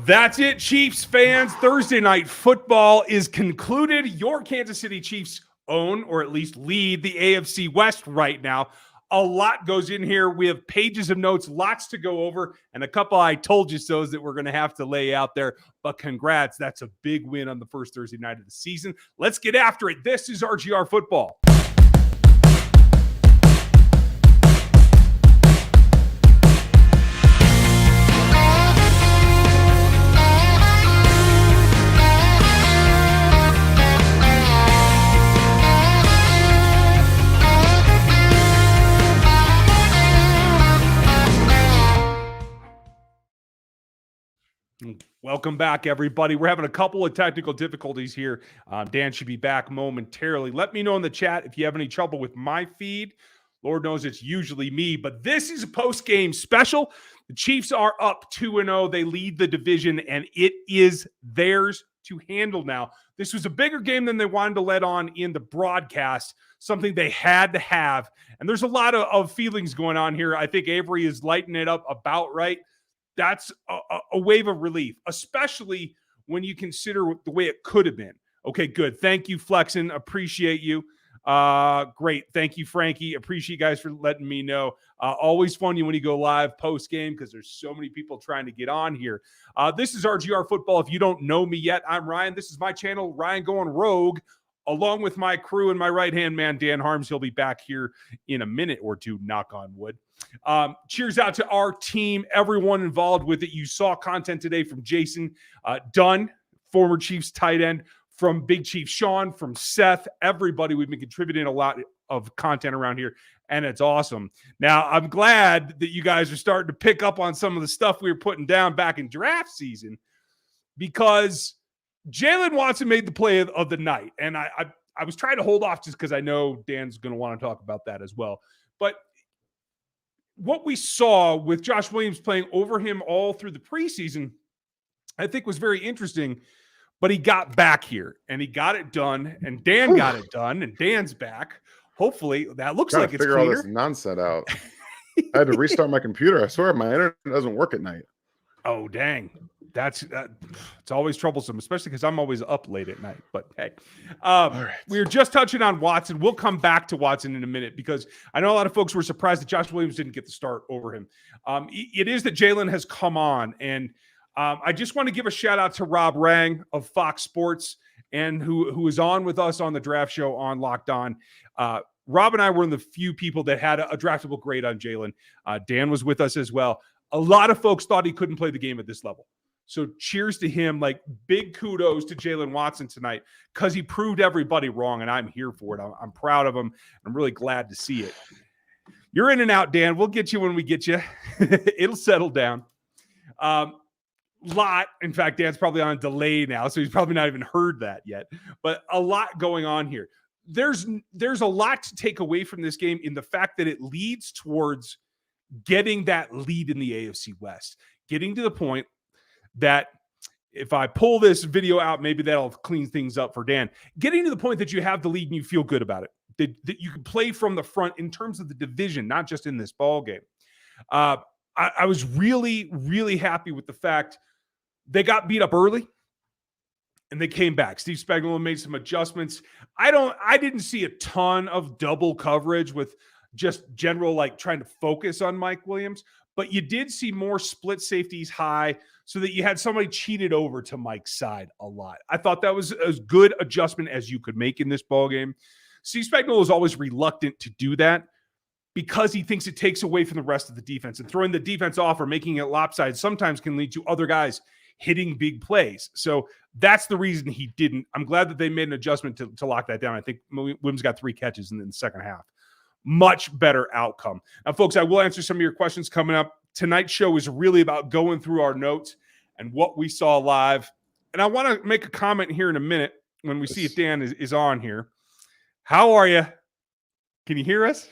That's it, Chiefs fans. Thursday night football is concluded. Your Kansas City Chiefs own, or at least lead, the AFC West right now. A lot goes in here. We have pages of notes, lots to go over, and a couple I told you so's that we're going to have to lay out there. But congrats. That's a big win on the first Thursday night of the season. Let's get after it. This is RGR Football. Welcome back, everybody. We're having a couple of technical difficulties here. Dan should be back momentarily. Let me know in the chat if you have any trouble with my feed. Lord knows it's usually me, but this is a post-game special. The Chiefs are up 2-0. They lead the division, and it is theirs to handle now. This was a bigger game than they wanted to let on in the broadcast, something they had to have. And there's a lot of feelings going on here. I think Avery is lighting it up about right. That's a wave of relief, especially when you consider the way it could have been. Okay, good. Thank you, Flexen. Appreciate you. Great. Thank you, Frankie. Appreciate you guys for letting me know. Always fun when you go live post-game because there's so many people trying to get on here. This is RGR Football. If you don't know me yet, I'm Ryan. This is my channel, Ryan Going Rogue, along with my crew and my right-hand man, Dan Harms. He'll be back here in a minute or two, knock on wood. Cheers out to our team, everyone involved with it. You saw content today from Jason Dunn, former Chiefs tight end, from Big Chief Sean, from Seth, everybody. We've been contributing a lot of content around here, and it's awesome. Now, I'm glad that you guys are starting to pick up on some of the stuff we were putting down back in draft season, because Jalen Watson made the play of the night, and I was trying to hold off just because I know Dan's going to want to talk about that as well. But what we saw with Josh Williams playing over him all through the preseason, I think was very interesting. But he got back here, and he got it done, and Dan got it done, and Dan's back. Hopefully, that looks like it's cleaner. Figure all this nonsense out. I had to restart my computer. I swear my internet doesn't work at night. Oh, dang. It's always troublesome, especially because I'm always up late at night. But hey, right. We were just touching on Watson. We'll come back to Watson in a minute because I know a lot of folks were surprised that Josh Williams didn't get the start over him. It is that Jalen has come on, and I just want to give a shout out to Rob Rang of Fox Sports, and who is on with us on the draft show on Locked On. Rob and I were one of the few people that had a draftable grade on Jalen. Dan was with us as well. A lot of folks thought he couldn't play the game at this level. So cheers to him. Like, big kudos to Jalen Watson tonight because he proved everybody wrong, and I'm here for it. I'm proud of him. I'm really glad to see it. You're in and out, Dan. We'll get you when we get you. It'll settle down. In fact, Dan's probably on a delay now, so he's probably not even heard that yet. But a lot going on here. There's a lot to take away from this game in the fact that it leads towards getting that lead in the AFC West, getting to the point that if I pull this video out, maybe that'll clean things up for Dan. Getting to the point that you have the lead and you feel good about it, that you can play from the front in terms of the division, not just in this ball game. I was really, really happy with the fact they got beat up early and they came back. Steve Spagnuolo made some adjustments. I didn't see a ton of double coverage with just general, like, trying to focus on Mike Williams, but you did see more split safeties high so that you had somebody cheated over to Mike's side a lot. I thought that was as good adjustment as you could make in this ballgame. Steve Spagnuolo is always reluctant to do that because he thinks it takes away from the rest of the defense, and throwing the defense off or making it lopsided sometimes can lead to other guys hitting big plays. So that's the reason he didn't. I'm glad that they made an adjustment to lock that down. I think Williams got 3 catches in the second half. Much better outcome. Now, folks, I will answer some of your questions coming up. Tonight's show is really about going through our notes and what we saw live. And I want to make a comment here in a minute when we see if Dan is on here. How are you? Can you hear us?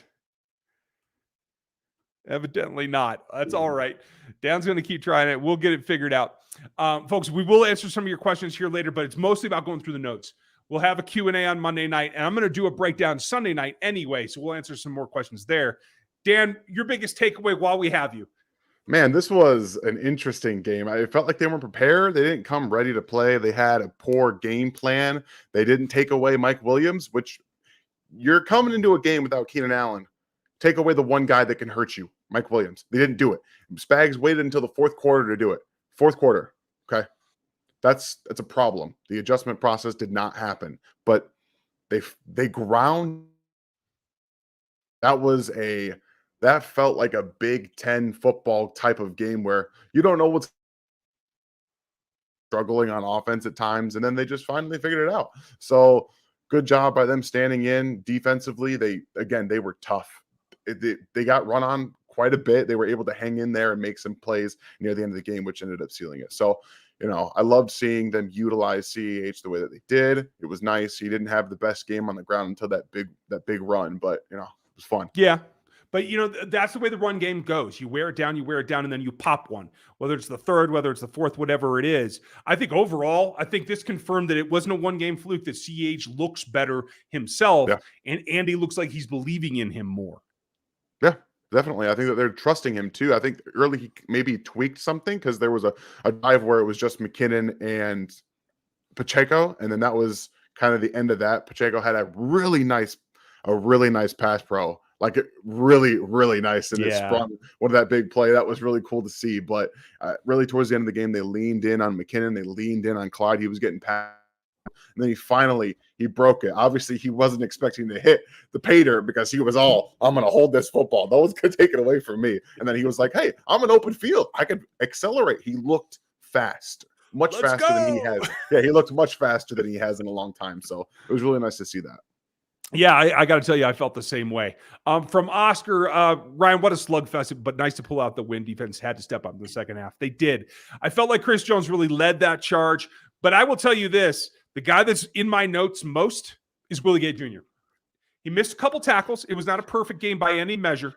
Evidently not. That's all right. Dan's going to keep trying it. We'll get it figured out. Folks, we will answer some of your questions here later, but it's mostly about going through the notes. We'll have a Q&A on Monday night, and I'm going to do a breakdown Sunday night anyway, so we'll answer some more questions there. Dan, your biggest takeaway while we have you Man, this was an interesting game. I felt like they weren't prepared. They didn't come ready to play. They had a poor game plan. They didn't take away Mike Williams, which you're coming into a game without Keenan Allen. Take away the one guy that can hurt you, Mike Williams. They didn't do it. Spags waited until the fourth quarter to do it. Fourth quarter. Okay. That's a problem. The adjustment process did not happen. But they ground. That felt like a Big Ten football type of game where you don't know what's struggling on offense at times, and then they just finally figured it out. So good job by them standing in defensively. They were tough. They got run on quite a bit. They were able to hang in there and make some plays near the end of the game, which ended up sealing it. So, I loved seeing them utilize CEH the way that they did. It was nice. He didn't have the best game on the ground until that big run, but it was fun. Yeah. But, that's the way the run game goes. You wear it down, and then you pop one, whether it's the third, whether it's the fourth, whatever it is. I think overall, this confirmed that it wasn't a one-game fluke, that CH looks better himself, Yeah. and Andy looks like he's believing in him more. Yeah, definitely. I think that they're trusting him, too. I think early he maybe tweaked something because there was a dive where it was just McKinnon and Pacheco, and then that was kind of the end of that. Pacheco had a really nice pass pro. Like really, really nice. And it sprung one of that big play. That was really cool to see. But really towards the end of the game, they leaned in on McKinnon. They leaned in on Clyde. He was getting past. And then he broke it. Obviously, he wasn't expecting to hit the pater because he was all, I'm going to hold this football. No one's going to take it away from me. And then he was like, hey, I'm an open field. I could accelerate. He looked fast. Much faster than he has. Yeah, he looked much faster than he has in a long time. So it was really nice to see that. Yeah, I got to tell you, I felt the same way. From Oscar, Ryan, what a slugfest, but nice to pull out the win. Defense had to step up in the second half. They did. I felt like Chris Jones really led that charge. But I will tell you this, the guy that's in my notes most is Willie Gay Jr. He missed a couple tackles. It was not a perfect game by any measure,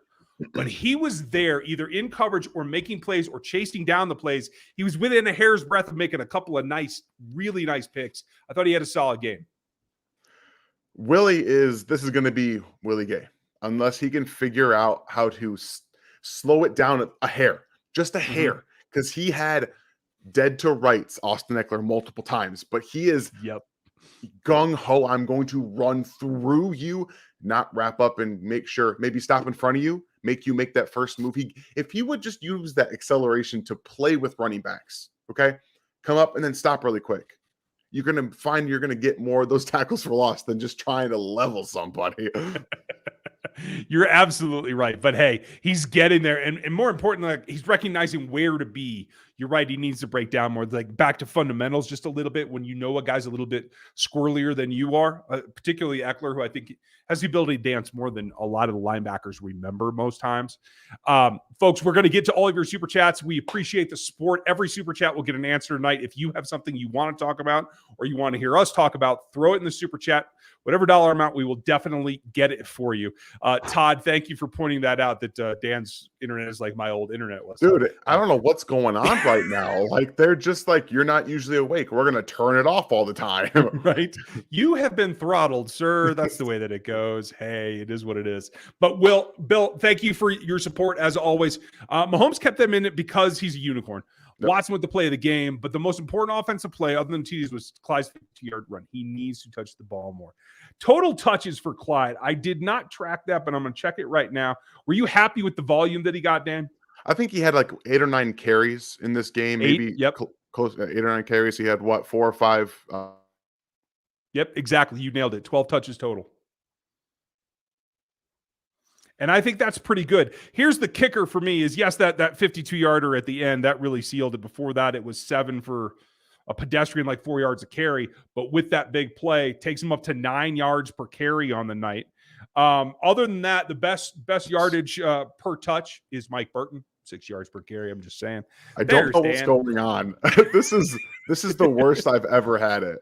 but he was there either in coverage or making plays or chasing down the plays. He was within a hair's breadth of making a couple of really nice picks. I thought he had a solid game. This is going to be Willie Gay, unless he can figure out how to slow it down a hair, just a hair, because he had dead to rights Austin Eckler multiple times, but he is gung-ho. I'm going to run through you, not wrap up and maybe stop in front of you, make you make that first move. If he would just use that acceleration to play with running backs, okay, come up and then stop really quick, you're going to find you're going to get more of those tackles for loss than just trying to level somebody. You're absolutely right. But hey, he's getting there. And more importantly, he's recognizing where to be. You're right. He needs to break down more, like back to fundamentals just a little bit when a guy's a little bit squirrelier than you are, particularly Eckler, who I think has the ability to dance more than a lot of the linebackers remember most times. Folks, we're going to get to all of your super chats. We appreciate the support. Every super chat will get an answer tonight. If you have something you want to talk about or you want to hear us talk about, throw it in the super chat. Whatever dollar amount, we will definitely get it for you. Todd, thank you for pointing that out, that Dan's internet is like my old internet was. Dude, I don't know what's going on right now. Like, they're just like, you're not usually awake. We're going to turn it off all the time. Right? You have been throttled, sir. That's the way that it goes. Hey, it is what it is. But Bill, thank you for your support as always. Mahomes kept them in it because he's a unicorn. Yep. Watson with the play of the game, but the most important offensive play other than TDs was Clyde's 50-yard run. He needs to touch the ball more. Total touches for Clyde. I did not track that, but I'm going to check it right now. Were you happy with the volume that he got, Dan? I think he had like 8 or 9 carries in this game. Maybe close 8 or 9 carries. He had 4 or 5. Yep, exactly. You nailed it. 12 touches total. And I think that's pretty good. Here's the kicker for me is, yes, that 52-yarder at the end, that really sealed it. Before that, it was 7 for a pedestrian, like 4 yards a carry. But with that big play, takes him up to 9 yards per carry on the night. Other than that, the best yardage per touch is Mike Burton, 6 yards per carry. I'm just saying. I don't know what's going on. This is the worst I've ever had it.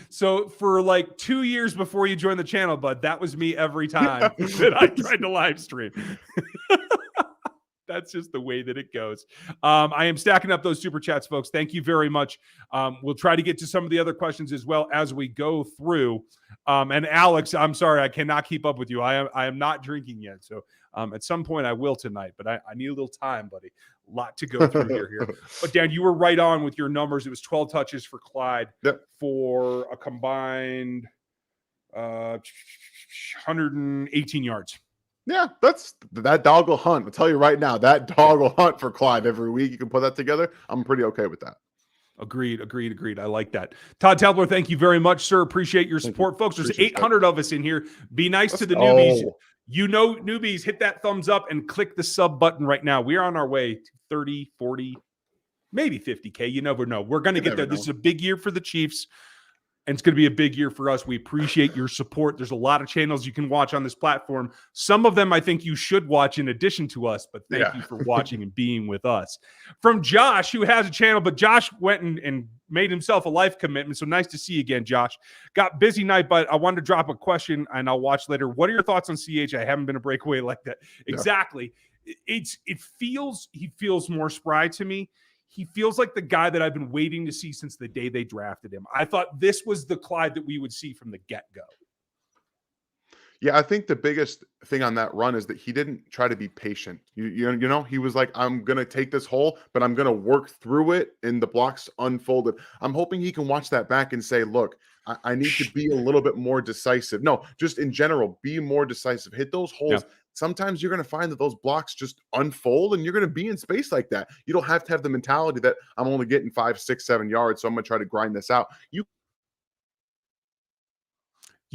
So for like 2 years before you joined the channel, bud, that was me every time that I tried to live stream. That's just the way that it goes. I am stacking up those super chats, folks. Thank you very much. We'll try to get to some of the other questions as well as we go through. And Alex, I'm sorry, I cannot keep up with you. I am not drinking yet. So at some point I will tonight, but I need a little time, buddy. A lot to go through here. But Dan, you were right on with your numbers. It was 12 touches for Clyde for a combined 118 yards. Yeah, that dog will hunt. I'll tell you right now, that dog will hunt for Clyde every week. You can put that together. I'm pretty okay with that. Agreed. I like that. Todd Tabler, thank you very much, sir. Appreciate your support. Folks, there's 800 of us in here. Be nice to the newbies. You know, newbies, hit that thumbs up and click the sub button right now. We are on our way to 30, 40, maybe 50K. You never know. We're going to get there. This is a big year for the Chiefs. And it's going to be a big year for us. We appreciate your support. There's a lot of channels you can watch on this platform. Some of them I think you should watch in addition to us, but thank you for watching and being with us. From Josh, who has a channel, but Josh went and made himself a life commitment. So nice to see you again, Josh. Got busy night, but I wanted to drop a question and I'll watch later. What are your thoughts on CH? I haven't been a breakaway like that. Exactly. He feels more spry to me. He feels like the guy that I've been waiting to see since the day they drafted him. I thought this was the Clyde that we would see from the get-go. Yeah, I think the biggest thing on that run is that he didn't try to be patient. You know, he was like, I'm going to take this hole, but I'm going to work through it, and the blocks unfolded. I'm hoping he can watch that back and say, look, I need to be a little bit more decisive. No, just in general, be more decisive. Hit those holes. Yeah. Sometimes you're going to find that those blocks just unfold and you're going to be in space like that. You don't have to have the mentality that I'm only getting 5, 6, 7 yards, so I'm going to try to grind this out. You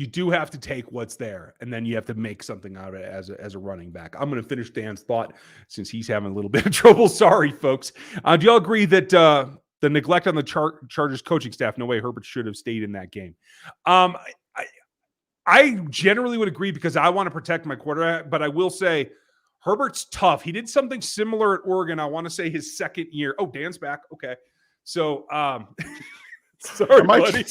do have to take what's there, and then you have to make something out of it as a running back. I'm going to finish Dan's thought since he's having a little bit of trouble. Sorry, folks. Do y'all agree that the neglect on the Chargers coaching staff, no way Herbert should have stayed in that game? I generally would agree because I want to protect my quarterback, but I will say Herbert's tough. He did something similar at Oregon. I want to say his second year. Oh, Dan's back. Okay. So, sorry, buddy.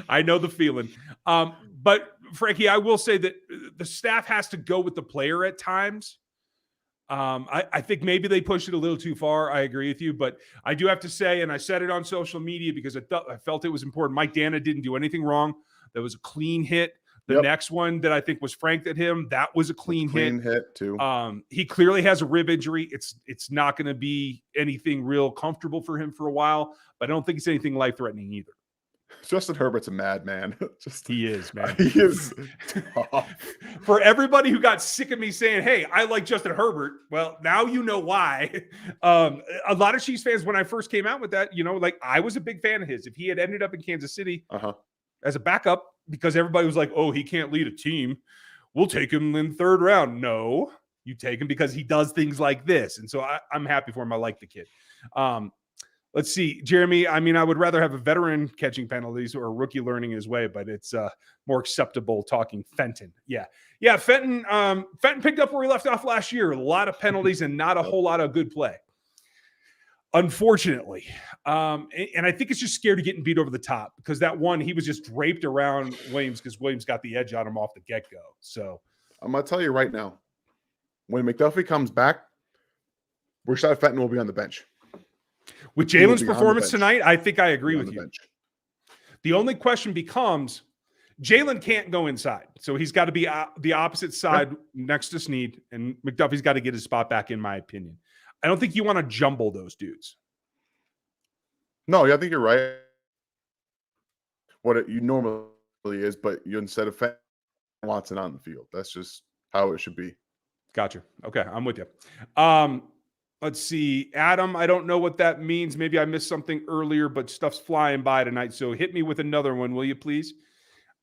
I know the feeling. But Frankie, I will say that the staff has to go with the player at times. I think maybe they pushed it a little too far. I agree with you, but I do have to say, and I said it on social media because I felt it was important. Mike Dana didn't do anything wrong. That was a clean hit. The next one that I think was Frank that him, that was a clean hit too. He clearly has a rib injury. It's not going to be anything real comfortable for him for a while, but I don't think it's anything life-threatening either. Justin Herbert's a madman. He is, man. He is. For everybody who got sick of me saying, hey, I like Justin Herbert, well, now you know why. A lot of Chiefs fans, when I first came out with that, like I was a big fan of his. If he had ended up in Kansas City as a backup, because everybody was like, oh, he can't lead a team, we'll take him in third round. No, you take him because he does things like this. And so I'm happy for him. I like the kid. Let's see, Jeremy. I mean, I would rather have a veteran catching penalties or a rookie learning his way, but it's more acceptable talking Fenton. Yeah. Fenton picked up where he left off last year. A lot of penalties and not a whole lot of good play, unfortunately. And I think it's just scared of getting beat over the top because that one, he was just draped around Williams because Williams got the edge on him off the get-go. So I'm going to tell you right now, when McDuffie comes back, Rashad Fenton will be on the bench. With Jalen's performance tonight, I think I agree with you. The only question becomes, Jalen can't go inside. So he's got to be the opposite side next to Snead, and McDuffie's got to get his spot back, in my opinion. I don't think you want to jumble those dudes. No, I think you're right. What it normally is, but you instead of Fenton, Watson on the field. That's just how it should be. Gotcha. Okay, I'm with you. Let's see. Adam, I don't know what that means. Maybe I missed something earlier, but stuff's flying by tonight. So hit me with another one, will you please?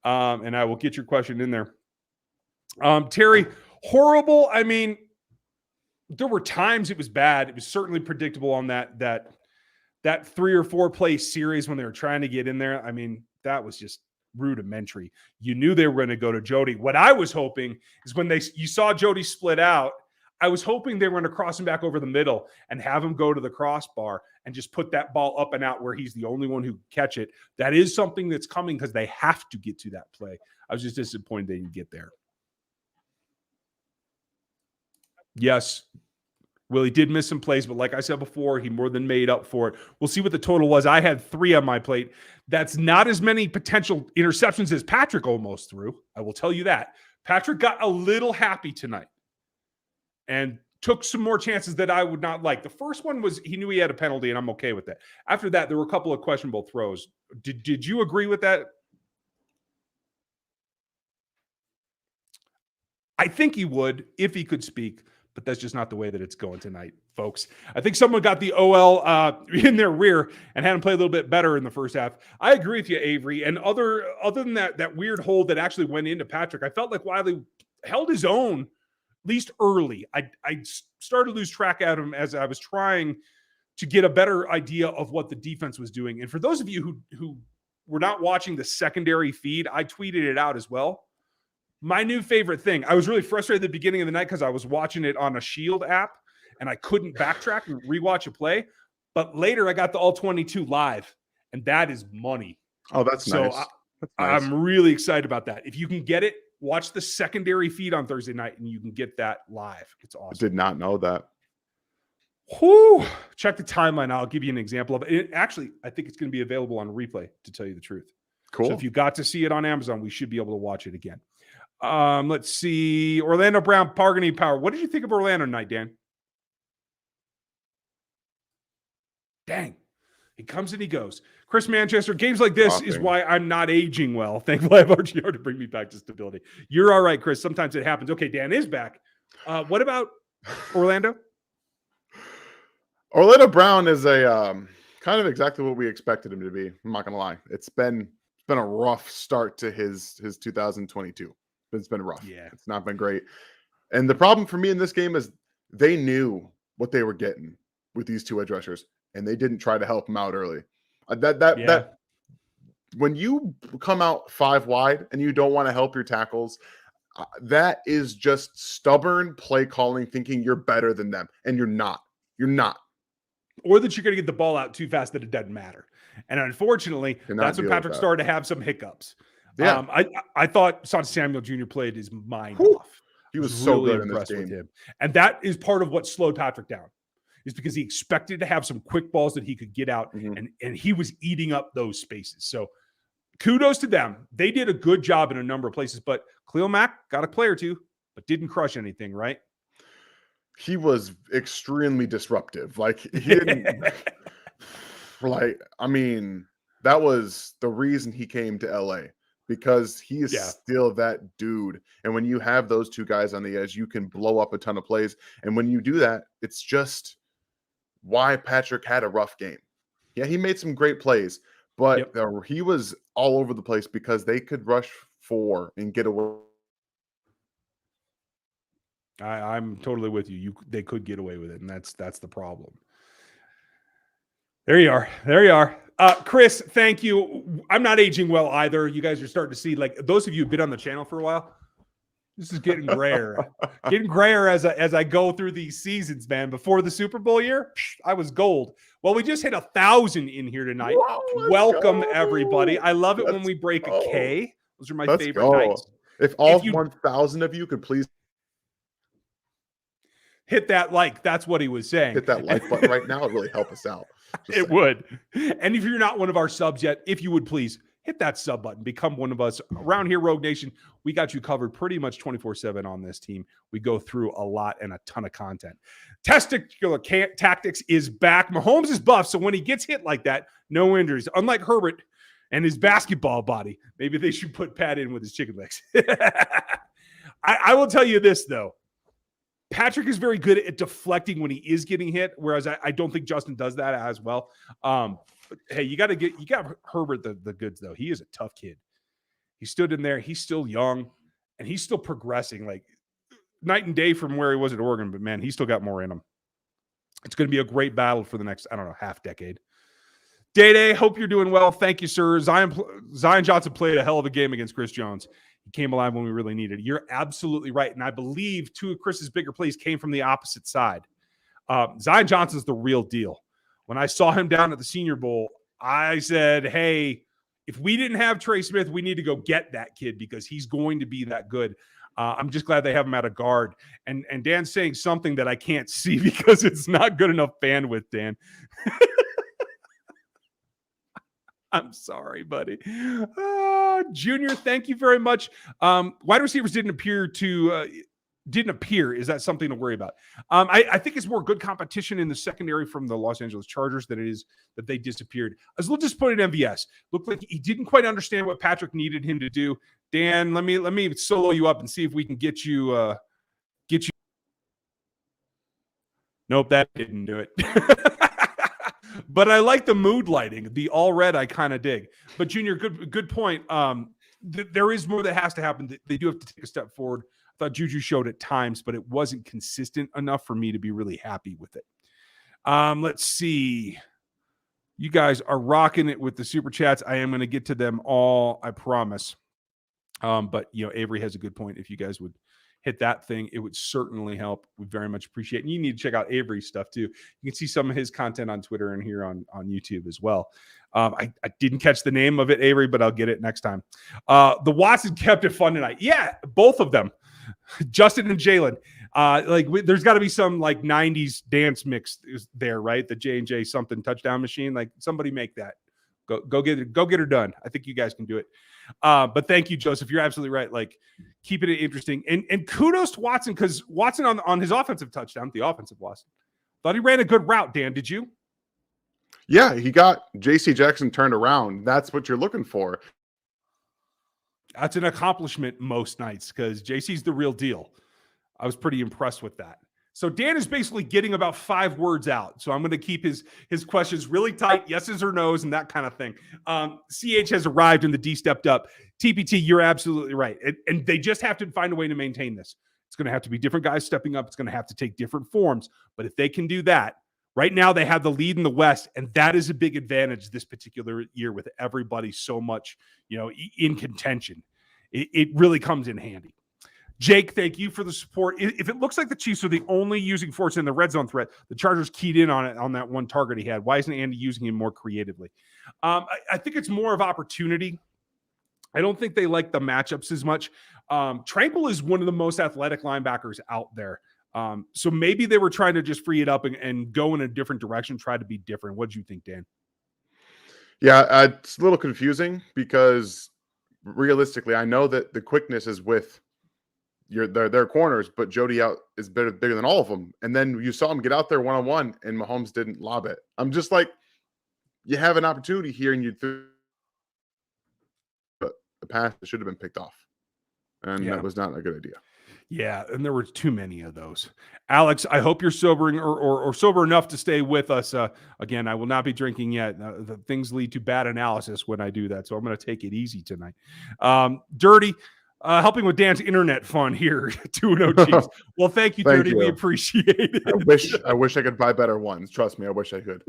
And I will get your question in there. Terry, horrible. I mean, there were times it was bad. It was certainly predictable on that 3 or 4 play series when they were trying to get in there. I mean, that was just rudimentary. You knew they were going to go to Jody. What I was hoping is when you saw Jody split out, I was hoping they were going to cross him back over the middle and have him go to the crossbar and just put that ball up and out where he's the only one who can catch it. That is something that's coming because they have to get to that play. I was just disappointed they didn't get there. Yes, Willie did miss some plays, but like I said before, he more than made up for it. We'll see what the total was. I had 3 on my plate. That's not as many potential interceptions as Patrick almost threw. I will tell you that. Patrick got a little happy tonight and took some more chances that I would not like. The first one was he knew he had a penalty, and I'm okay with that. After that, there were a couple of questionable throws. Did you agree with that? I think he would if he could speak, but that's just not the way that it's going tonight, folks. I think someone got the OL in their rear and had him play a little bit better in the first half. I agree with you, Avery. And other than that weird hold that actually went into Patrick, I felt like Wiley held his own, at least early. I started to lose track of him as I was trying to get a better idea of what the defense was doing. And for those of you who were not watching the secondary feed, I tweeted it out as well. My new favorite thing, I was really frustrated at the beginning of the night because I was watching it on a Shield app and I couldn't backtrack and rewatch a play. But later I got the all 22 live, and that is money. Oh, that's nice. That's nice. I'm really excited about that. If you can get it, watch the secondary feed on Thursday night and you can get that live. It's awesome. I did not know that. Whew. Check the timeline. I'll give you an example of it. Actually, I think it's going to be available on replay, to tell you the truth. Cool. So if you got to see it on Amazon, we should be able to watch it again. Let's see. Orlando Brown, bargaining power. What did you think of Orlando tonight, Dan? Dang. He comes and he goes. Chris Manchester, games like this is why I'm not aging well. Thankfully, I have RGR to bring me back to stability. You're all right, Chris. Sometimes it happens. Okay, Dan is back. What about Orlando? Orlando Brown is a kind of exactly what we expected him to be. I'm not going to lie. It's been a rough start to his 2022. It's been rough. Yeah. It's not been great. And the problem for me in this game is they knew what they were getting with these 2 edge rushers, and they didn't try to help him out early. That when you come out 5 wide and you don't want to help your tackles, that is just stubborn play calling, thinking you're better than them, and you're not. You're not. Or that you're going to get the ball out too fast that it doesn't matter. And unfortunately, that's when Patrick started to have some hiccups. Yeah. I thought Son Samuel Jr. played his mind off. He was so really good in this game. with him. And that is part of what slowed Patrick down, is because he expected to have some quick balls that he could get out, and he was eating up those spaces. So kudos to them. They did a good job in a number of places, but Khalil Mack got a play or two, but didn't crush anything, right? He was extremely disruptive. Like, he didn't I mean, that was the reason he came to LA, because he is still that dude. And when you have those 2 guys on the edge, you can blow up a ton of plays. And when you do that, it's just why Patrick had a rough game. Yeah, he made some great plays, but he was all over the place because they could rush 4 and get away. I'm totally with you. They could get away with it, and that's the problem. There you are. There you are. Chris, thank you. I'm not aging well either. You guys are starting to see, like, those of you who've been on the channel for a while, this is getting grayer. Getting grayer as I go through these seasons, man. Before the Super Bowl year, I was gold. Well, we just hit 1,000 in here tonight. Whoa, welcome, everybody. I love it when we break a K. Those are my favorite nights. If 1,000 of you could please hit that like. That's what he was saying. Hit that like button right now. It would really help us out. It would. And if you're not one of our subs yet, if you would please hit that sub button. Become one of us. Around here, Rogue Nation, we got you covered pretty much 24/7 on this team. We go through a lot and a ton of content. Testicular Tactics is back. Mahomes is buff, so when he gets hit like that, no injuries. Unlike Herbert and his basketball body, maybe they should put Pat in with his chicken legs. I will tell you this, though. Patrick is very good at deflecting when he is getting hit, whereas I don't think Justin does that as well. But hey, you got Herbert the goods, though. He is a tough kid. He stood in there. He's still young, and he's still progressing, like night and day from where he was at Oregon. But man, he's still got more in him. It's going to be a great battle for the next, half decade. Day, hope you're doing well. Thank you, sir. Zion Johnson played a hell of a game against Chris Jones. He came alive when we really needed it. You're absolutely right. And I believe 2 of Chris's bigger plays came from the opposite side. Zion Johnson's the real deal. When I saw him down at the Senior Bowl, I said, hey, if we didn't have Trey Smith, we need to go get that kid because he's going to be that good. I'm just glad they have him at a guard. And Dan's saying something that I can't see because it's not good enough bandwidth, Dan. I'm sorry, buddy. Junior, thank you very much. Wide receivers didn't appear. Is that something to worry about? I think it's more good competition in the secondary from the Los Angeles Chargers than it is that they disappeared. I was a little disappointed in MVS. Looked like he didn't quite understand what Patrick needed him to do. Dan, let me solo you up and see if we can get you. Nope, that didn't do it. But I like the mood lighting. The all red I kind of dig. But Junior, good point. There is more that has to happen. They do have to take a step forward. I thought Juju showed at times, but it wasn't consistent enough for me to be really happy with it. Let's see. You guys are rocking it with the super chats. I am going to get to them all, I promise. But Avery has a good point. If you guys would hit that thing, it would certainly help. We very much appreciate it. And you need to check out Avery's stuff too. You can see some of his content on Twitter and here on YouTube as well. I didn't catch the name of it, Avery, but I'll get it next time. The Watson kept it fun tonight. Yeah, both of them. Justin and Jalen. There's got to be some 90s dance mix there, right? The J&J something touchdown machine. Somebody make that. Go get her done. I think you guys can do it. But thank you, Joseph. You're absolutely right. Keeping it interesting. And kudos to Watson, because Watson on his offensive touchdown, the offensive Watson, thought he ran a good route, Dan. Did you? Yeah, he got J.C. Jackson turned around. That's what you're looking for. That's an accomplishment most nights because JC's the real deal. I was pretty impressed with that. So Dan is basically getting about 5 words out. So I'm going to keep his questions really tight, yeses or nos, and that kind of thing. CH has arrived and the D stepped up. TPT, you're absolutely right. And they just have to find a way to maintain this. It's going to have to be different guys stepping up. It's going to have to take different forms. But if they can do that, right now they have the lead in the West, and that is a big advantage this particular year with everybody so much, in contention. It really comes in handy. Jake, thank you for the support. If it looks like the Chiefs are the only using force in the red zone threat, the Chargers keyed in on it on that one target he had. Why isn't Andy using him more creatively? I think it's more of opportunity. I don't think they like the matchups as much. Tranquil is one of the most athletic linebackers out there. So maybe they were trying to just free it up and go in a different direction, try to be different. What do you think, Dan? Yeah, it's a little confusing because realistically, I know that the quickness is with their corners, but Jody out is bigger than all of them. And then you saw him get out there one-on-one, and Mahomes didn't lob it. I'm just like, you have an opportunity here, and you threw the pass that should have been picked off, and that was not a good idea. Yeah, and there were too many of those. Alex, I hope you're sobering or sober enough to stay with us. Again, I will not be drinking yet. The things lead to bad analysis when I do that, so I'm going to take it easy tonight. Dirty, helping with Dan's internet fun here. 2-0 Chiefs. Well, thank you, Dirty. We appreciate it. I wish I could buy better ones. Trust me, I wish I could.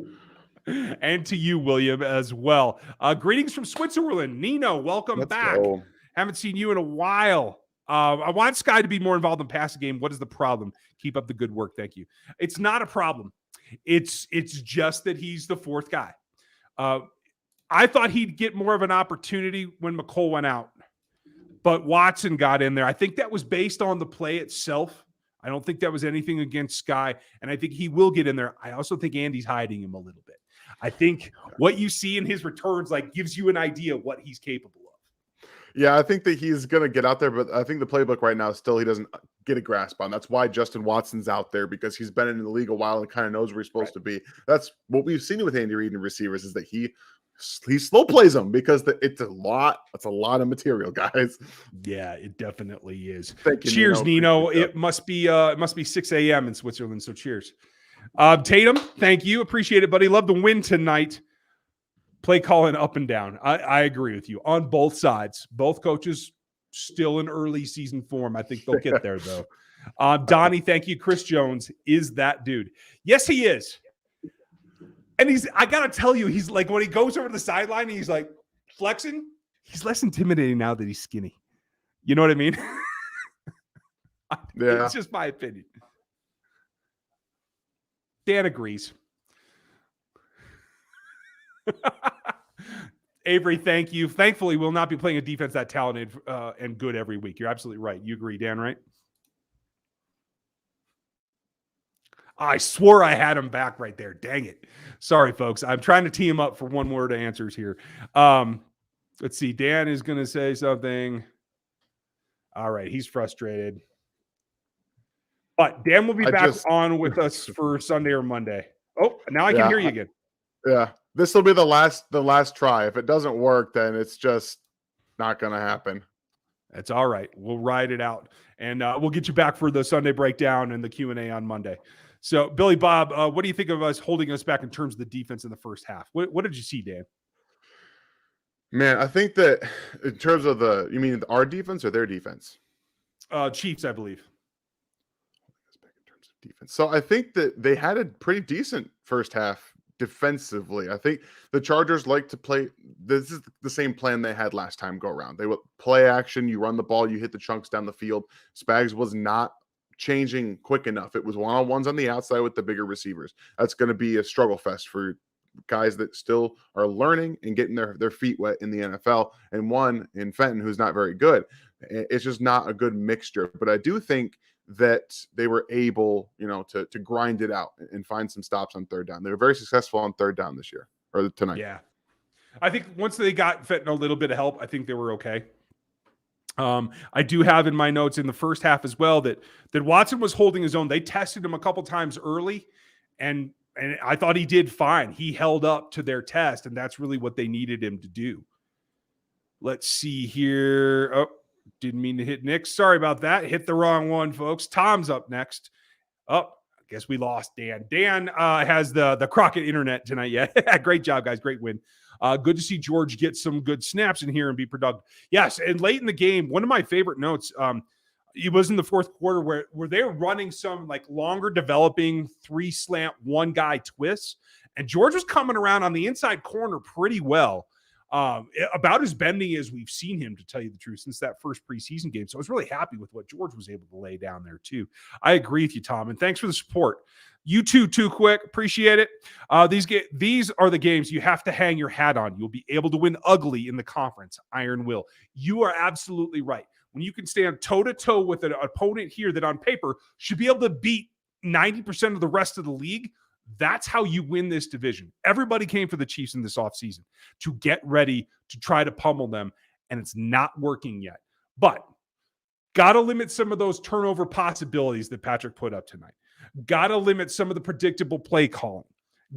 And to you, William, as well. Greetings from Switzerland. Nino, welcome back. Go. Haven't seen you in a while. I want Sky to be more involved in passing game. What is the problem? Keep up the good work. Thank you. It's not a problem. It's just that he's the fourth guy. I thought he'd get more of an opportunity when McCole went out, but Watson got in there. I think that was based on the play itself. I don't think that was anything against Sky, and I think he will get in there. I also think Andy's hiding him a little bit. I think what you see in his returns gives you an idea of what he's capable of. Yeah, I think that he's going to get out there, but I think the playbook right now still he doesn't get a grasp on. That's why Justin Watson's out there, because he's been in the league a while and kind of knows where he's supposed to be. That's what we've seen with Andy Reid and receivers, is that he slow plays them because it's a lot of material, guys. Yeah, it definitely is. Thank you, cheers, Nino. It must be 6 a.m. in Switzerland, so cheers. Tatum, thank you. Appreciate it, buddy. Love the win tonight. Play calling up and down. I agree with you on both sides. Both coaches still in early season form. I think they'll get there, though. Donnie, thank you. Chris Jones is that dude. Yes, he is. And I got to tell you, he's like, when he goes over to the sideline, he's like flexing. He's less intimidating now that he's skinny. You know what I mean? Yeah. It's just my opinion. Dan agrees. Avery, thank you. Thankfully, we'll not be playing a defense that talented and good every week. You're absolutely right. You agree, Dan, right? I swore I had him back right there. Dang it. Sorry, folks. I'm trying to tee him up for one word answers here. Let's see. Dan is going to say something. All right. He's frustrated. But Dan will be back on with us for Sunday or Monday. Oh, now I can hear you again. Yeah. This will be the last try. If it doesn't work, then it's just not going to happen. That's all right. We'll ride it out. And we'll get you back for the Sunday breakdown and the Q&A on Monday. So, Billy Bob, what do you think of us holding us back in terms of the defense in the first half? What did you see, Dan? Man, I think that in terms of you mean our defense or their defense? Chiefs, I believe. In terms of defense. So I think that they had a pretty decent first half defensively. I think the Chargers like to play. This is the same plan they had last time go around. They would play action. You run the ball, you hit the chunks down the field. Spags was not changing quick enough. It was one-on-ones on the outside with the bigger receivers. That's going to be a struggle fest for guys that still are learning and getting their feet wet in the NFL. And one in Fenton, who's not very good. It's just not a good mixture. But I do think that they were able, to grind it out and find some stops on third down. They were very successful on third down this year or tonight. Yeah. I think once they got Fenton a little bit of help, I think they were okay. I do have in my notes in the first half as well that Watson was holding his own. They tested him a couple times early, and I thought he did fine. He held up to their test, and that's really what they needed him to do. Let's see here. Oh, didn't mean to hit Nick. Sorry about that. Hit the wrong one, folks. Tom's up next. Oh, I guess we lost Dan. Dan has the Crockett internet tonight. Yeah, great job, guys. Great win. Good to see George get some good snaps in here and be productive. Yes, and late in the game, one of my favorite notes, it was in the fourth quarter where they were running some like longer developing 3-slant, one guy twists. And George was coming around on the inside corner pretty well. About as bendy as we've seen him, to tell you the truth, since that first preseason game. So I was really happy with what George was able to lay down there too. I agree with you, Tom, and thanks for the support. You too quick. Appreciate it. These are the games you have to hang your hat on. You'll be able to win ugly in the conference. Iron will. You are absolutely right. When you can stand toe-to-toe with an opponent here that on paper should be able to beat 90% of the rest of the league, that's how you win this division. Everybody came for the Chiefs in this offseason to get ready to try to pummel them, and it's not working yet. But got to limit some of those turnover possibilities that Patrick put up tonight. Got to limit some of the predictable play calling.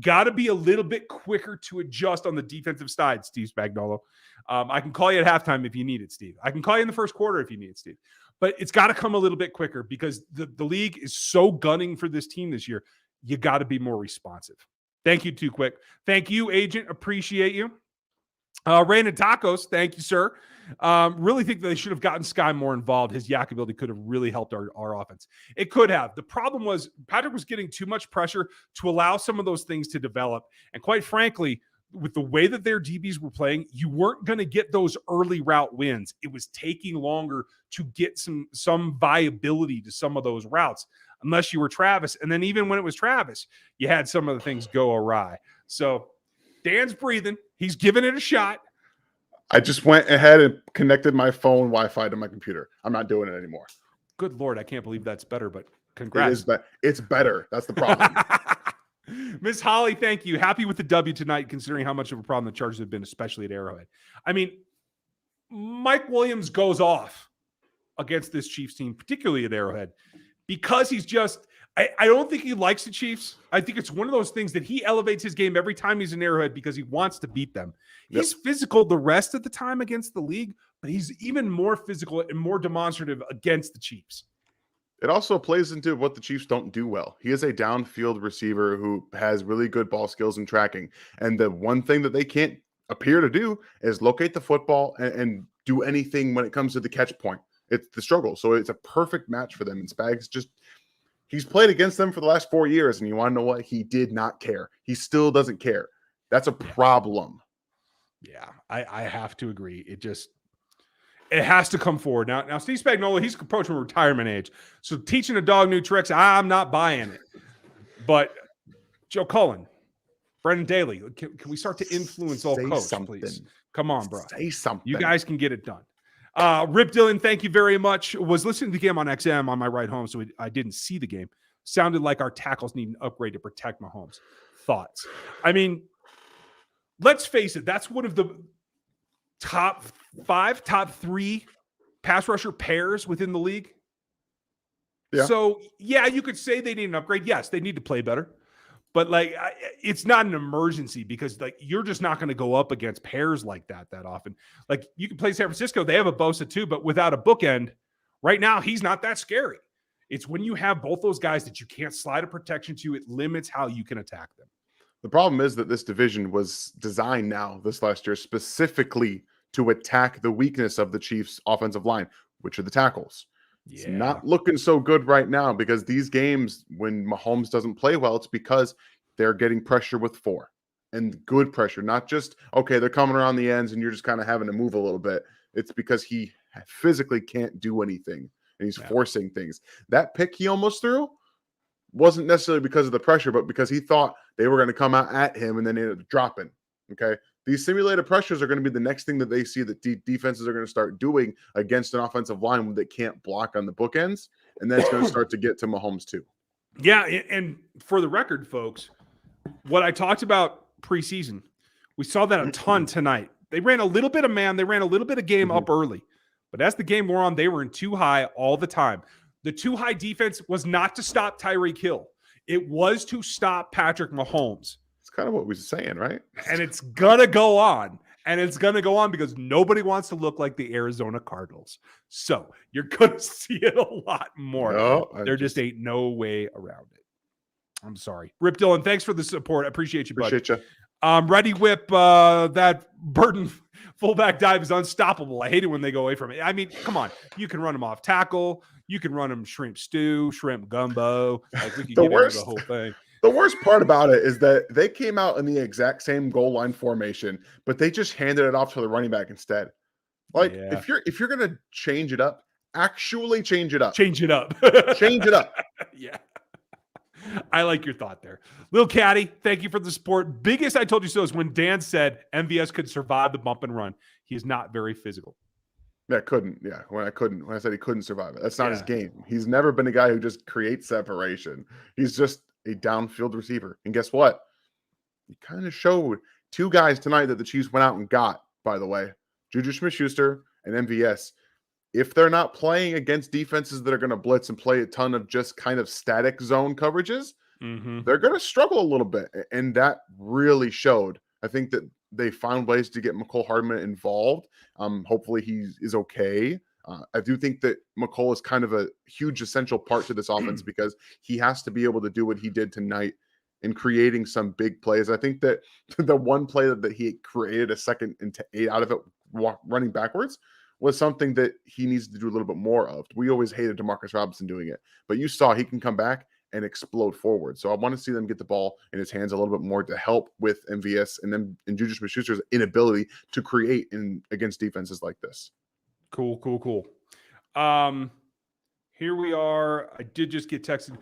Got to be a little bit quicker to adjust on the defensive side, Steve Spagnuolo. I can call you at halftime if you need it, Steve. I can call you in the first quarter if you need it, Steve. But it's got to come a little bit quicker because the league is so gunning for this team this year. You got to be more responsive. Thank you, too quick. Thank you, agent. Appreciate you. Rain and Tacos, thank you, sir. Really think that they should have gotten Sky more involved. His yak ability could have really helped our offense. It could have. The problem was Patrick was getting too much pressure to allow some of those things to develop. And quite frankly, with the way that their DBs were playing, you weren't going to get those early route wins. It was taking longer to get some viability to some of those routes, unless you were Travis. And then even when it was Travis, you had some of the things go awry. So Dan's breathing. He's giving it a shot. I just went ahead and connected my phone Wi-Fi to my computer. I'm not doing it anymore. Good Lord. I can't believe that's better, but congrats. It's better. That's the problem. Miss Holly, thank you. Happy with the W tonight, considering how much of a problem the Chargers have been, especially at Arrowhead. I mean, Mike Williams goes off against this Chiefs team, particularly at Arrowhead, because he's just – I don't think he likes the Chiefs. I think it's one of those things that he elevates his game every time he's in Arrowhead because he wants to beat them. Yep. He's physical the rest of the time against the league, but he's even more physical and more demonstrative against the Chiefs. It also plays into what the Chiefs don't do well. He is a downfield receiver who has really good ball skills and tracking. And the one thing that they can't appear to do is locate the football and do anything when it comes to the catch point. It's the struggle. So it's a perfect match for them. And Spags he's played against them for the last 4 years. And you want to know what? He did not care. He still doesn't care. That's a problem. Yeah, I have to agree. It has to come forward. Now Steve Spagnuolo, he's approaching retirement age. So teaching a dog new tricks, I'm not buying it. But Joe Cullen, Brendan Daly, can we start to influence all Say coach, something. please? Come on, bro. Say something. You guys can get it done. Rip Dillon, thank you very much. Was listening to the game on XM on my ride home, so I didn't see the game. Sounded like our tackles need an upgrade to protect Mahomes. Thoughts? I mean, let's face it. That's one of the top 3 pass rusher pairs within the league. Yeah. So, yeah, you could say they need an upgrade. Yes, they need to play better. But, like, it's not an emergency because, like, you're just not going to go up against pairs like that often. Like, you can play San Francisco. They have a Bosa too, but without a bookend, right now, he's not that scary. It's when you have both those guys that you can't slide a protection to, it limits how you can attack them. The problem is that this division was designed now this last year specifically to attack the weakness of the Chiefs' offensive line, which are the tackles. Yeah. It's not looking so good right now because these games, when Mahomes doesn't play well, it's because they're getting pressure with 4 and good pressure, not just, okay, they're coming around the ends and you're just kind of having to move a little bit. It's because he physically can't do anything and he's forcing things. That pick he almost threw wasn't necessarily because of the pressure, but because he thought they were going to come out at him and then ended up dropping. Okay. These simulated pressures are going to be the next thing that they see that defenses are going to start doing against an offensive line that can't block on the bookends. And then it's going to start to get to Mahomes too. Yeah. And for the record, folks, what I talked about preseason, we saw that a ton tonight. They ran a little bit of man. They ran a little bit of game up early. But as the game wore on, they were in too high all the time. The too high defense was not to stop Tyreek Hill. It was to stop Patrick Mahomes. It's kind of what we were saying, right? And it's going to go on. And it's going to go on because nobody wants to look like the Arizona Cardinals. So you're going to see it a lot more. No, there just ain't no way around it. I'm sorry. Rip Dillon, thanks for the support. I appreciate you, buddy. Appreciate you. Ready Whip, that Burton fullback dive is unstoppable. I hate it when they go away from it. I mean, come on. You can run them off tackle. You can run them shrimp stew, shrimp gumbo. Like, we could get into the whole thing. The worst part about it is that they came out in the exact same goal line formation, but they just handed it off to the running back instead. Like, if you're gonna change it up, actually change it up. Change it up. Change it up. Yeah. I like your thought there. Lil Caddy, thank you for the support. Biggest I told you so is when Dan said MVS could survive the bump and run. He is not very physical. Yeah, couldn't. Yeah, when I said he couldn't survive it. That's not his game. He's never been a guy who just creates separation. He's just a downfield receiver. And guess what? He kind of showed 2 guys tonight that the Chiefs went out and got, by the way. Juju Smith-Schuster and MVS. If they're not playing against defenses that are going to blitz and play a ton of just kind of static zone coverages, they're going to struggle a little bit. And that really showed. I think that they found ways to get McCole Hardman involved. Hopefully he is okay. I do think that McCole is kind of a huge essential part to this offense because he has to be able to do what he did tonight in creating some big plays. I think that the one play that he created a 2nd and 8 out of it running backwards was something that he needs to do a little bit more of. We always hated Demarcus Robinson doing it, but you saw he can come back and explode forward. So I want to see them get the ball in his hands a little bit more to help with MVS and then in Juju Smith-Schuster's inability to create against defenses like this. Cool. Here we are. I did just get texted.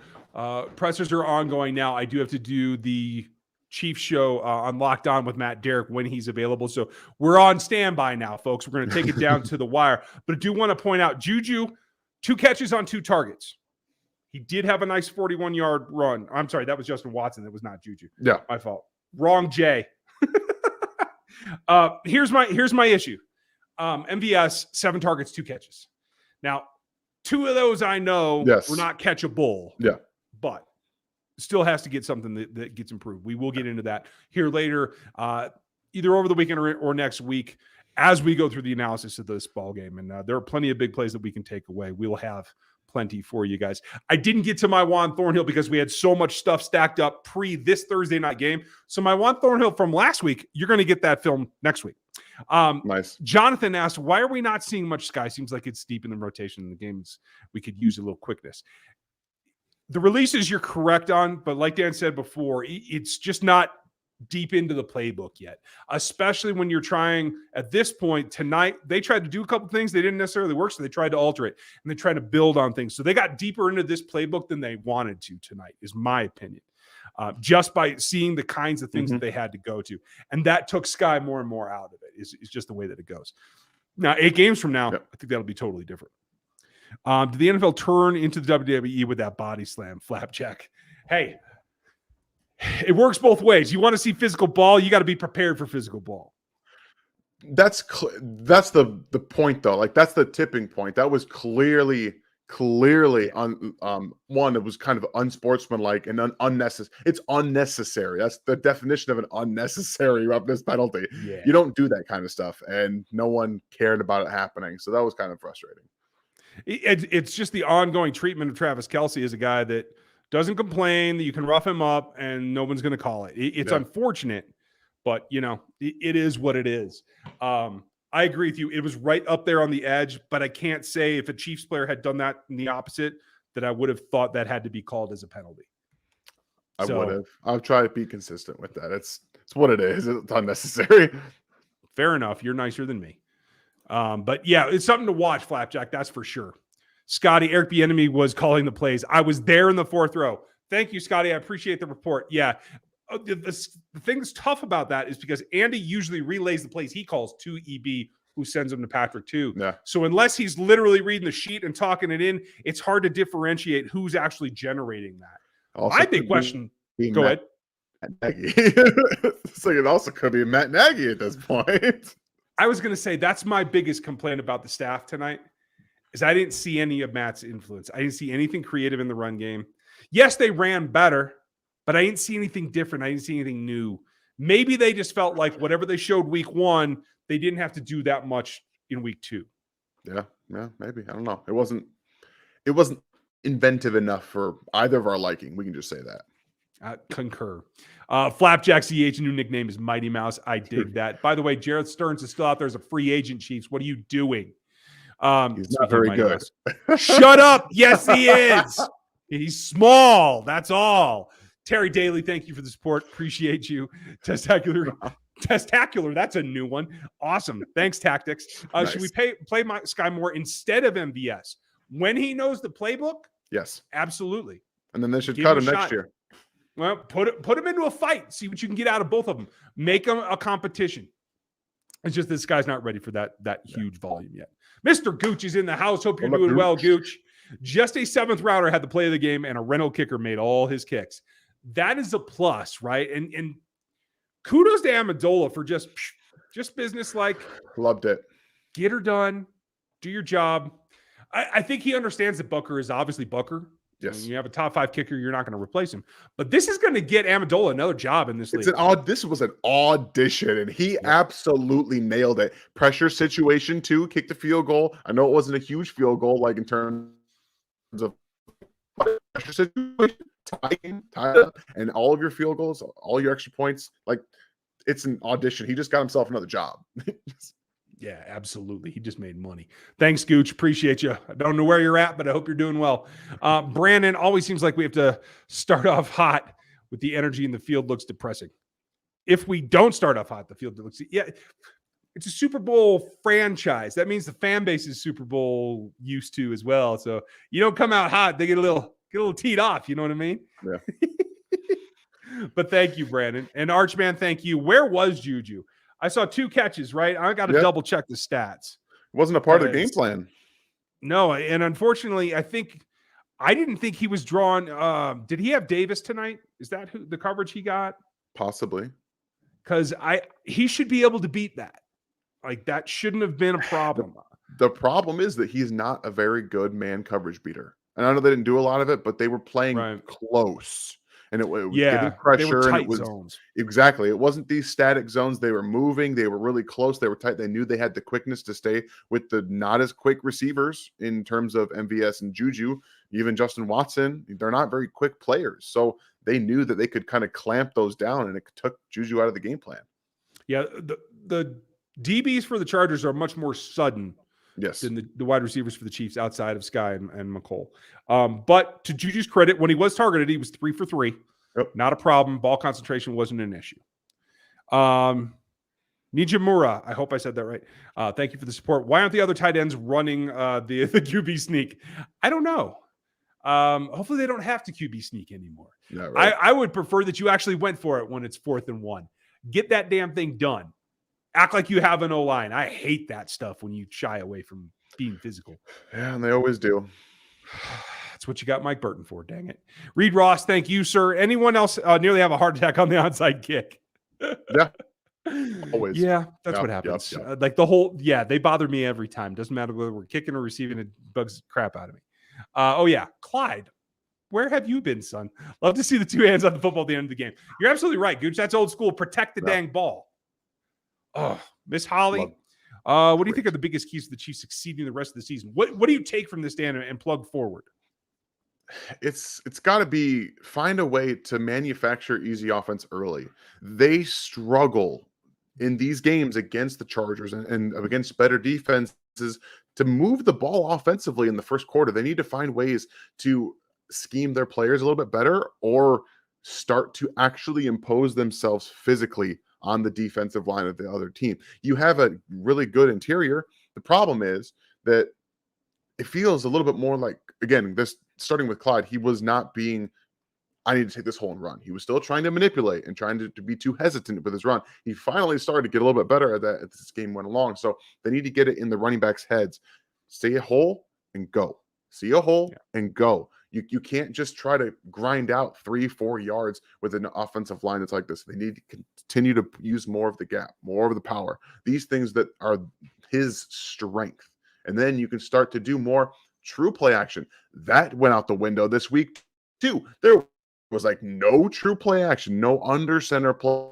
Pressers are ongoing now. I do have to do the Chiefs show on Locked On with Matt Derrick when he's available. So we're on standby now, folks. We're going to take it down to the wire. But I do want to point out Juju, 2 catches on 2 targets. He did have a nice 41-yard run. I'm sorry, that was Justin Watson. That was not Juju. Yeah. My fault. Wrong Jay. Here's my issue. MVS, 7 targets, 2 catches. Now, 2 of those I know were not catchable. Yeah. But still has to get something that gets improved. We will get into that here later, either over the weekend or next week as we go through the analysis of this ball game. And there are plenty of big plays that we can take away. We'll have plenty for you guys. I didn't get to my Juan Thornhill because we had so much stuff stacked up pre this Thursday night game. So my Juan Thornhill from last week, you're going to get that film next week. Nice. Jonathan asked, why are we not seeing much Sky? Seems like it's deep in the rotation in the games. We could use a little quickness. The releases you're correct on, but like Dan said before, it's just not deep into the playbook yet, especially when you're trying at this point tonight. They tried to do a couple things. They didn't necessarily work. So they tried to alter it and they tried to build on things. So they got deeper into this playbook than they wanted to tonight is my opinion. just by seeing the kinds of things that they had to go to. And that took Sky more and more out of it. Is just the way that it goes. Now, 8 games from now, I think that'll be totally different. Did the NFL turn into the WWE with that body slam, Flapjack? Hey, it works both ways. You want to see physical ball, you got to be prepared for physical ball. That's the point, though. Like, that's the tipping point. That was clearly on one. It was kind of unsportsmanlike and unnecessary. It's unnecessary. That's the definition of an unnecessary roughness penalty. Yeah. You don't do that kind of stuff, and no one cared about it happening. So that was kind of frustrating. It's just the ongoing treatment of Travis Kelce as a guy that doesn't complain, that you can rough him up and no one's going to call it. It's unfortunate, but it is what it is. I agree with you. It was right up there on the edge, but I can't say if a Chiefs player had done that in the opposite, that I would have thought that had to be called as a penalty. I would have. I'll try to be consistent with that. It's what it is. It's unnecessary. Fair enough. You're nicer than me. But yeah, it's something to watch, Flapjack. That's for sure. Scotty, Eric Bieniemy was calling the plays. I was there in the 4th row. Thank you, Scotty. I appreciate the report. Yeah. The thing that's tough about that is because Andy usually relays the plays he calls to EB, who sends them to Patrick too. Yeah. So unless he's literally reading the sheet and talking it in, it's hard to differentiate who's actually generating that. Also, my big question. Go ahead. Nagy. So it also could be Matt Nagy at this point. I was going to say that's my biggest complaint about the staff tonight is I didn't see any of Matt's influence. I didn't see anything creative in the run game. Yes, they ran better, but I didn't see anything different. I didn't see anything new. Maybe they just felt like whatever they showed week 1, they didn't have to do that much in week 2. Yeah, maybe. I don't know. It wasn't inventive enough for either of our liking. We can just say that. I concur. Flapjack CH, new nickname is Mighty Mouse. I dig that. By the way, Jared Stearns is still out there as a free agent, Chiefs. What are you doing? He's not very good. Shut up. Yes, he is. He's small. That's all. Terry Daly, thank you for the support. Appreciate you. Testacular. That's a new one. Awesome. Thanks, Tactics. Nice. Should we play Sky Moore instead of MVS? When he knows the playbook? Yes. Absolutely. And then they should cut him next year. Well, put him into a fight. See what you can get out of both of them. Make them a competition. It's just this guy's not ready for that huge volume yet. Mr. Gooch is in the house. Hope you're doing well, Gooch. Just a 7th rounder had the play of the game, and a rental kicker made all his kicks. That is a plus, right? And kudos to Amendola for just business-like. Loved it. Get her done. Do your job. I think he understands that Booker is obviously Booker. Yes. When you have a top 5 kicker, you're not going to replace him. But this is going to get Amendola another job in this league. This was an audition, and he absolutely nailed it. Pressure situation, too. Kicked the field goal. I know it wasn't a huge field goal, like in terms of pressure situation, tied up, and all of your field goals, all your extra points. Like, it's an audition. He just got himself another job. Yeah, absolutely. He just made money. Thanks, Gooch. Appreciate you. I don't know where you're at, but I hope you're doing well. Brandon, always seems like we have to start off hot with the energy in the field looks depressing. If we don't start off hot, the field looks, it's a Super Bowl franchise. That means the fan base is Super Bowl used to as well. So you don't come out hot, they get a little teed off. You know what I mean? Yeah. But thank you, Brandon. And Archman, thank you. Where was Juju? I saw 2 catches, right? I got to double check the stats. It wasn't a part of the game plan. No, and unfortunately, I didn't think he was drawn. Did he have Davis tonight? Is that who the coverage he got? Possibly. Because he should be able to beat that. Like, that shouldn't have been a problem. The problem is that he's not a very good man coverage beater. And I know they didn't do a lot of it, but they were playing close. And it was giving pressure. They were tight and it was zones. Exactly. It wasn't these static zones. They were moving. They were really close. They were tight. They knew they had the quickness to stay with the not as quick receivers in terms of MVS and Juju. Even Justin Watson, they're not very quick players. So they knew that they could kind of clamp those down, and it took Juju out of the game plan. Yeah, the DBs for the Chargers are much more sudden than the wide receivers for the Chiefs outside of Sky and McCole. But to Juju's credit, when he was targeted, he was 3 for 3. Yep. Not a problem. Ball concentration wasn't an issue. Nijimura, I hope I said that right. Thank you for the support. Why aren't the other tight ends running the QB sneak? I don't know. Hopefully they don't have to QB sneak anymore. Yeah, right. I would prefer that you actually went for it when it's 4th and 1. Get that damn thing done. Act like you have an O-line. I hate that stuff when you shy away from being physical. Yeah, and they always do. That's what you got Mike Burton for, dang it. Reed Ross, thank you, sir. Anyone else nearly have a heart attack on the onside kick? Yeah. Always. Yeah, that's Yep, what happens. yep. Like the whole, they bother me every time. Doesn't matter whether we're kicking or receiving, it bugs the crap out of me. Oh, yeah. Clyde, where have you been, son? Love to see the 2 hands on the football at the end of the game. You're absolutely right, Gooch. That's old school. Protect the dang ball. Oh, Miss Holly, what do you think are the biggest keys to the Chiefs succeeding the rest of the season? What do you take from this, Dan, and plug forward? It's got to be find a way to manufacture easy offense early. They struggle in these games against the Chargers and against better defenses to move the ball offensively in the first quarter. They need to find ways to scheme their players a little bit better or start to actually impose themselves physically on the defensive line of the other team. You have a really good interior. The problem is that it feels a little bit more like, again, this starting with Clyde, he was not being, I need to take this hole and run. He was still trying to manipulate and trying to be too hesitant with his run. He finally started to get a little bit better at that as this game went along. So they need to get it in the running backs' heads. See a hole and go. See a hole and go. You can't just try to grind out 3-4 yards with an offensive line that's like this. They need to continue to use more of the gap, more of the power. These things that are his strength. And then you can start to do more true play action. That went out the window this week too. There was like no true play action, no under center play.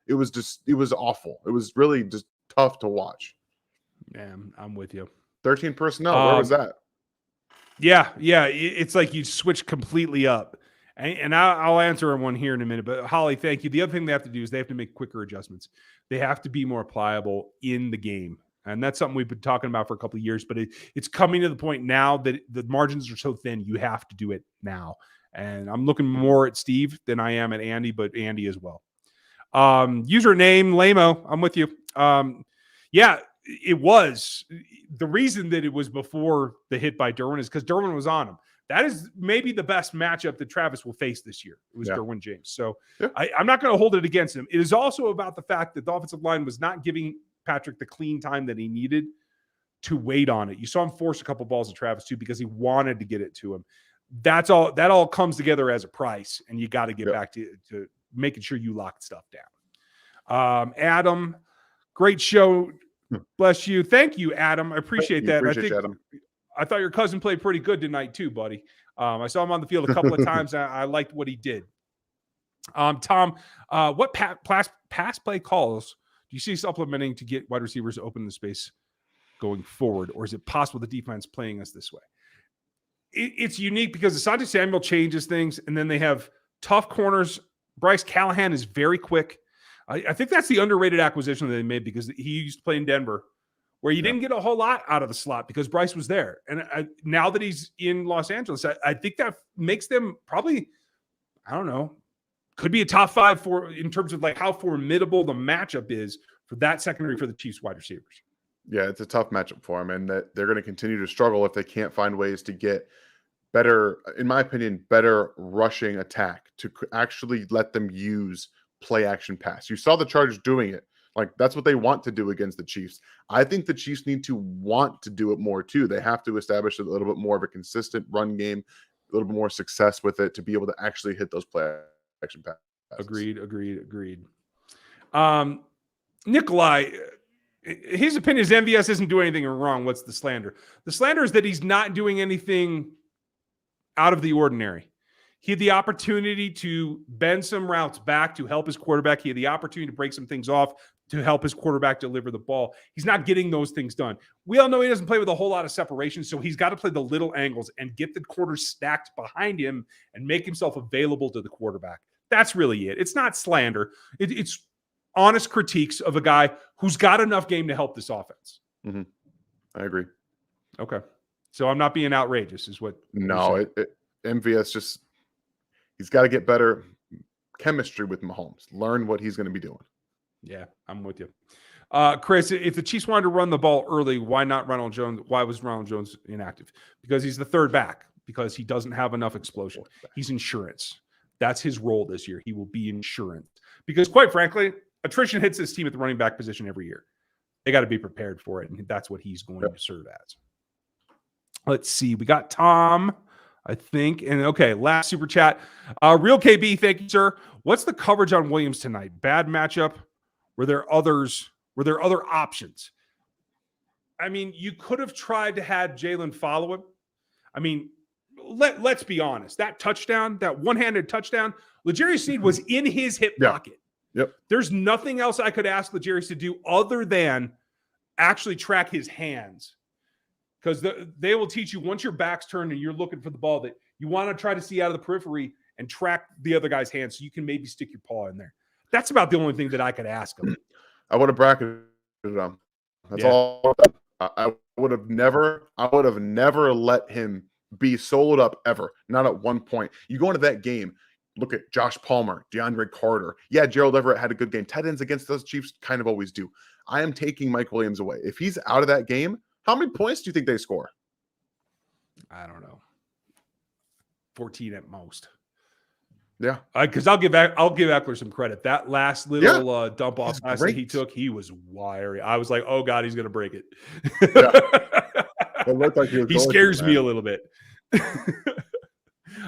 It was awful. It was really just tough to watch. Yeah, I'm with you. 13 personnel. Where was that? Yeah. It's like you switch completely up. And I'll answer one here in a minute. But Holly, thank you. The other thing they have to do is they have to make quicker adjustments. They have to be more pliable in the game. And that's something we've been talking about for a couple of years. But it's coming to the point now that the margins are so thin, you have to do it now. And I'm looking more at Steve than I am at Andy, but Andy as well. Username, Lamo, I'm with you. Yeah, it was. The reason that it was before the hit by Derwin is because Derwin was on him. That is maybe the best matchup that Travis will face this year. It was Derwin James. So I'm not going to hold it against him. It is also about the fact that the offensive line was not giving Patrick the clean time that he needed to wait on it. You saw him force a couple balls to Travis too because he wanted to get it to him. That's all. That all comes together as a price, and you got to get back to making sure you lock stuff down. Adam, great show. Bless you. Thank you, Adam. I appreciate that. I thought your cousin played pretty good tonight too, buddy. I saw him on the field a couple of times. I liked what he did. Tom, what pass play calls do you see supplementing to get wide receivers to open the space going forward? Or is it possible the defense playing us this way? It's unique because Asante Samuel changes things, and then they have tough corners. Bryce Callahan is very quick. I think that's the underrated acquisition that they made because he used to play in Denver, where you didn't get a whole lot out of the slot because Bryce was there. And now that he's in Los Angeles, I think that makes them probably, I don't know, could be a top 5 in terms of like how formidable the matchup is for that secondary for the Chiefs wide receivers. Yeah, it's a tough matchup for them, and that they're going to continue to struggle if they can't find ways to get better, in my opinion, better rushing attack to actually let them use play action pass. You saw the Chargers doing it. Like, that's what they want to do against the Chiefs. I think the Chiefs need to want to do it more too. They have to establish a little bit more of a consistent run game, a little bit more success with it to be able to actually hit those play action passes. Agreed. Nikolai, his opinion is MVS isn't doing anything wrong. What's the slander? The slander is that he's not doing anything out of the ordinary. He had the opportunity to bend some routes back to help his quarterback. He had the opportunity to break some things off to help his quarterback deliver the ball. He's not getting those things done. We all know he doesn't play with a whole lot of separation, so he's got to play the little angles and get the quarters stacked behind him and make himself available to the quarterback. That's really it. It's not slander. It's honest critiques of a guy who's got enough game to help this offense. Mm-hmm. I agree. Okay. So I'm not being outrageous is what. No, MVS just, he's got to get better chemistry with Mahomes. Learn what he's going to be doing. Yeah, I'm with you. Chris, if the Chiefs wanted to run the ball early, why not Ronald Jones? Why was Ronald Jones inactive? Because he's the third back. because he doesn't have enough explosion. He's insurance. That's his role this year. He will be insurance. Because quite frankly, attrition hits this team at the running back position every year. They got to be prepared for it, and that's what he's going to serve as. Let's see. We got Tom, I think. And okay, last super chat. Real KB, thank you, sir. What's the coverage on Williams tonight? Bad matchup? Were there other options? I mean, you could have tried to have Jalen follow him. I mean, let's be honest. That touchdown, that one-handed touchdown, L'Jarius Sneed was in his hip pocket. Yep. There's nothing else I could ask L'Jarius to do other than actually track his hands. Because they will teach you once your back's turned and you're looking for the ball that you want to try to see out of the periphery and track the other guy's hands so you can maybe stick your paw in there. That's about the only thing that I could ask him. I would have bracketed him. That's all. I would have never let him be soloed up ever. Not at one point. You go into that game, look at Josh Palmer, DeAndre Carter. Yeah, Gerald Everett had a good game. Tight ends against those Chiefs kind of always do. I am taking Mike Williams away. If he's out of that game, how many points do you think they score? I don't know. 14 at most. Yeah, because I'll give Eckler some credit. That last little dump off pass that he took, he was wiry. I was like, oh god, he's gonna break it. It looked like he scares me a little bit.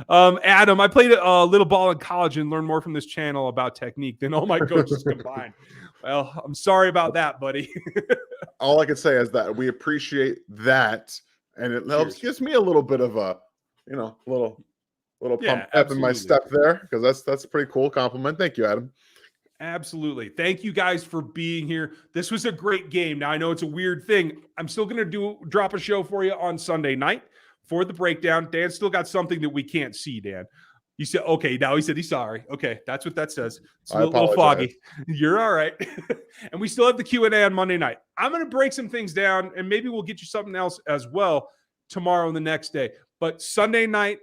Adam, I played a little ball in college and learned more from this channel about technique than all my coaches combined. Well, I'm sorry about that, buddy. All I can say is that we appreciate that, and it helps. Gives me a little bit of a, little pump up in my step there, because that's a pretty cool compliment. Thank you, Adam. Absolutely. Thank you guys for being here. This was a great game. Now I know it's a weird thing. I'm still going to drop a show for you on Sunday night for the breakdown. Dan still got something that we can't see, Dan. You said, okay, now he said he's sorry. Okay, that's what that says. It's a little foggy. You're all right. And we still have the Q&A on Monday night. I'm going to break some things down, and maybe we'll get you something else as well tomorrow and the next day. But Sunday night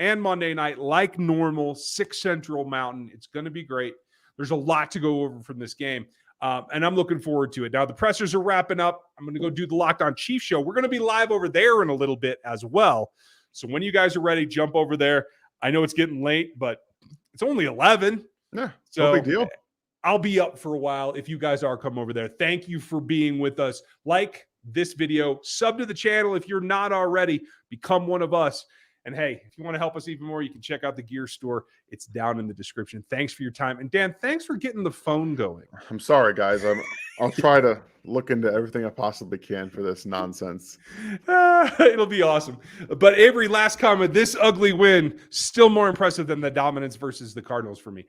and Monday night, like normal, 6 Central Mountain. It's going to be great. There's a lot to go over from this game, and I'm looking forward to it. Now, the pressers are wrapping up. I'm going to go do the Locked On Chiefs show. We're going to be live over there in a little bit as well. So when you guys are ready, jump over there. I know it's getting late, but it's only 11. Yeah, so no big deal. I'll be up for a while if you guys are come over there. Thank you for being with us. Like this video, sub to the channel if you're not already. Become one of us. And hey, if you want to help us even more, you can check out the gear store. It's down in the description. Thanks for your time. And Dan, thanks for getting the phone going. I'm sorry, guys. I'll try to look into everything I possibly can for this nonsense. It'll be awesome. But Avery, last comment. This ugly win, still more impressive than the dominance versus the Cardinals for me.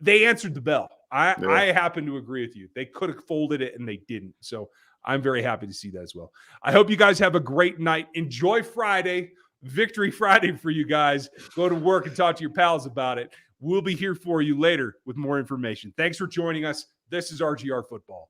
They answered the bell. I happen to agree with you. They could have folded it and they didn't. So I'm very happy to see that as well. I hope you guys have a great night. Enjoy Friday. Victory Friday for you guys. Go to work and talk to your pals about it. We'll be here for you later with more information. Thanks for joining us. This is RGR Football.